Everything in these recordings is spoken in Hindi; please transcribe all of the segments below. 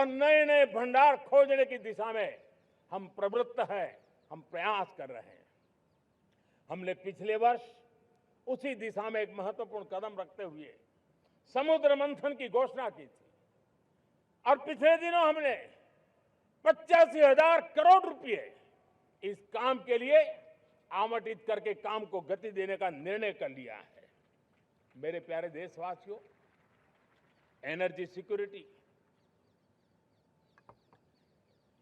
और नए नए भंडार खोजने की दिशा में हम प्रवृत्त हैं, हम प्रयास कर रहे हैं। हमने पिछले वर्ष उसी दिशा में एक महत्वपूर्ण कदम रखते हुए समुद्र मंथन की घोषणा की थी और पिछले दिनों हमने 85,000 करोड़ रुपए इस काम के लिए आवंटित करके काम को गति देने का निर्णय कर लिया है। मेरे प्यारे देशवासियों, एनर्जी सिक्योरिटी,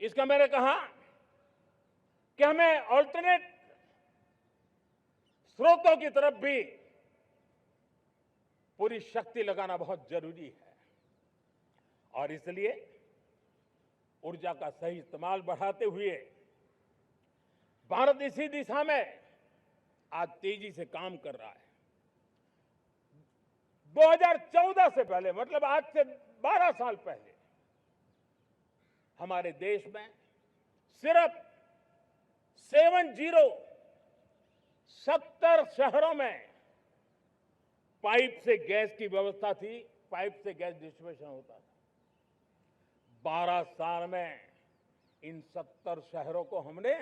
इसका मैंने कहा कि हमें ऑल्टरनेट स्रोतों की तरफ भी पूरी शक्ति लगाना बहुत जरूरी है और इसलिए ऊर्जा का सही इस्तेमाल बढ़ाते हुए भारत इसी दिशा में आज तेजी से काम कर रहा है। 2014 से पहले, मतलब आज से 12 साल पहले, हमारे देश में सिर्फ 70 शहरों में पाइप से गैस की व्यवस्था थी, पाइप से गैस डिस्ट्रीब्यूशन होता था। 12 साल में इन 70 शहरों को हमने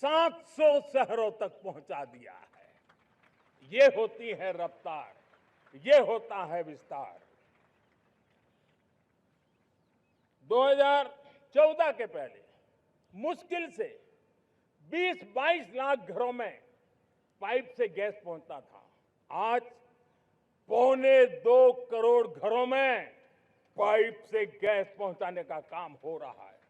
700 शहरों तक पहुंचा दिया है। ये होती है रफ्तार, ये होता है विस्तार। 2014 के पहले मुश्किल से 20-22 लाख घरों में पाइप से गैस पहुंचता था। आज 1.25 करोड़ घरों में पाइप से गैस पहुंचाने का काम हो रहा है।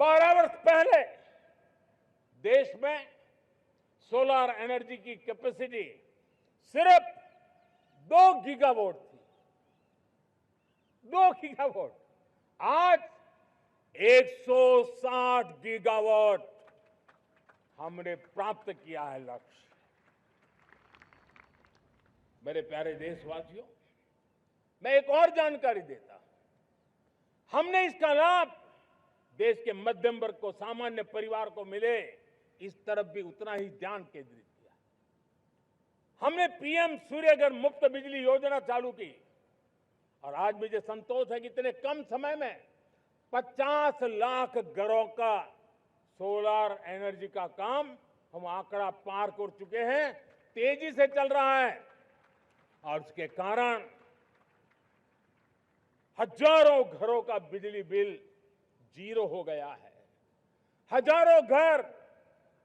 12 वर्ष पहले देश में सोलर एनर्जी की कैपेसिटी सिर्फ 2 गीगावाट थी। 2 गीगावाट, आज 160 गीगावाट हमने प्राप्त किया है लक्ष्य। मेरे प्यारे देशवासियों, मैं एक और जानकारी देता हूं। हमने इसका लाभ देश के मध्यम वर्ग को, सामान्य परिवार को मिले, इस तरफ भी उतना ही ध्यान केंद्रित किया। हमने पीएम सूर्यघर मुफ्त बिजली योजना चालू की और आज मुझे संतोष है कि इतने कम समय में 50 लाख घरों का सोलर एनर्जी का काम हम आंकड़ा पार कर चुके हैं। तेजी से चल रहा है और उसके कारण हजारों घरों का बिजली बिल 0 हो गया है। हजारों घर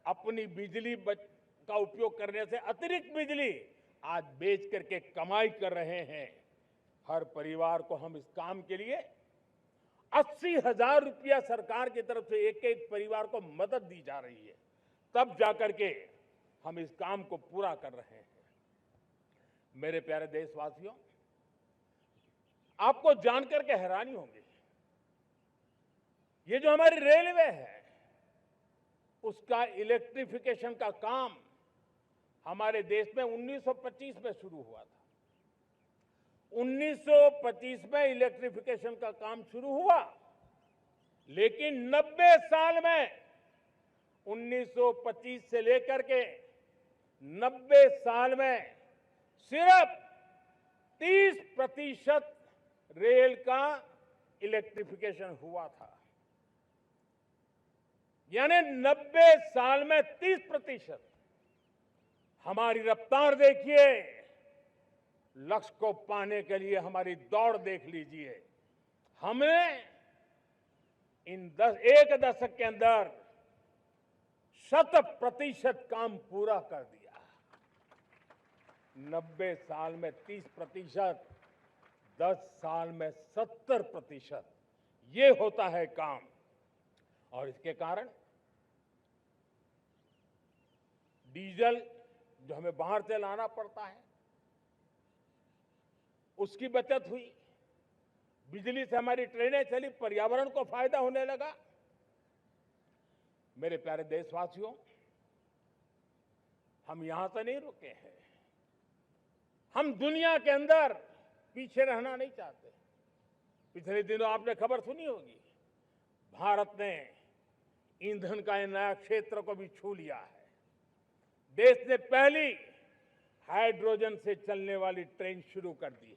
अपनी बिजली का उपयोग करने से अतिरिक्त बिजली आज बेच करके कमाई कर रहे हैं। हर परिवार को हम इस काम के लिए 80,000 रुपया सरकार की तरफ से एक एक परिवार को मदद दी जा रही है, तब जाकर के हम इस काम को पूरा कर रहे हैं। मेरे प्यारे देशवासियों, आपको जानकर के हैरानी होगी, ये जो हमारी रेलवे है उसका इलेक्ट्रिफिकेशन का काम हमारे देश में 1925 में शुरू हुआ था। 1925 में इलेक्ट्रिफिकेशन का काम शुरू हुआ, लेकिन 90 साल में 1925 से लेकर के 90 साल में सिर्फ 30% रेल का इलेक्ट्रिफिकेशन हुआ था। यानी 90 साल में 30%। हमारी रफ्तार देखिए, लक्ष्य को पाने के लिए हमारी दौड़ देख लीजिए। हमने एक दशक के अंदर 100% काम पूरा कर दिया। 90 साल में 30%, 10 साल में 70%, ये होता है काम। और इसके कारण डीजल जो हमें बाहर से लाना पड़ता है उसकी बचत हुई, बिजली से हमारी ट्रेनें चली, पर्यावरण को फायदा होने लगा। मेरे प्यारे देशवासियों, हम यहां से नहीं रुके हैं, हम दुनिया के अंदर पीछे रहना नहीं चाहते। पिछले दिनों आपने खबर सुनी होगी, भारत ने ईंधन का एक नया क्षेत्र को भी छू लिया है। देश ने पहली हाइड्रोजन से चलने वाली ट्रेन शुरू कर दी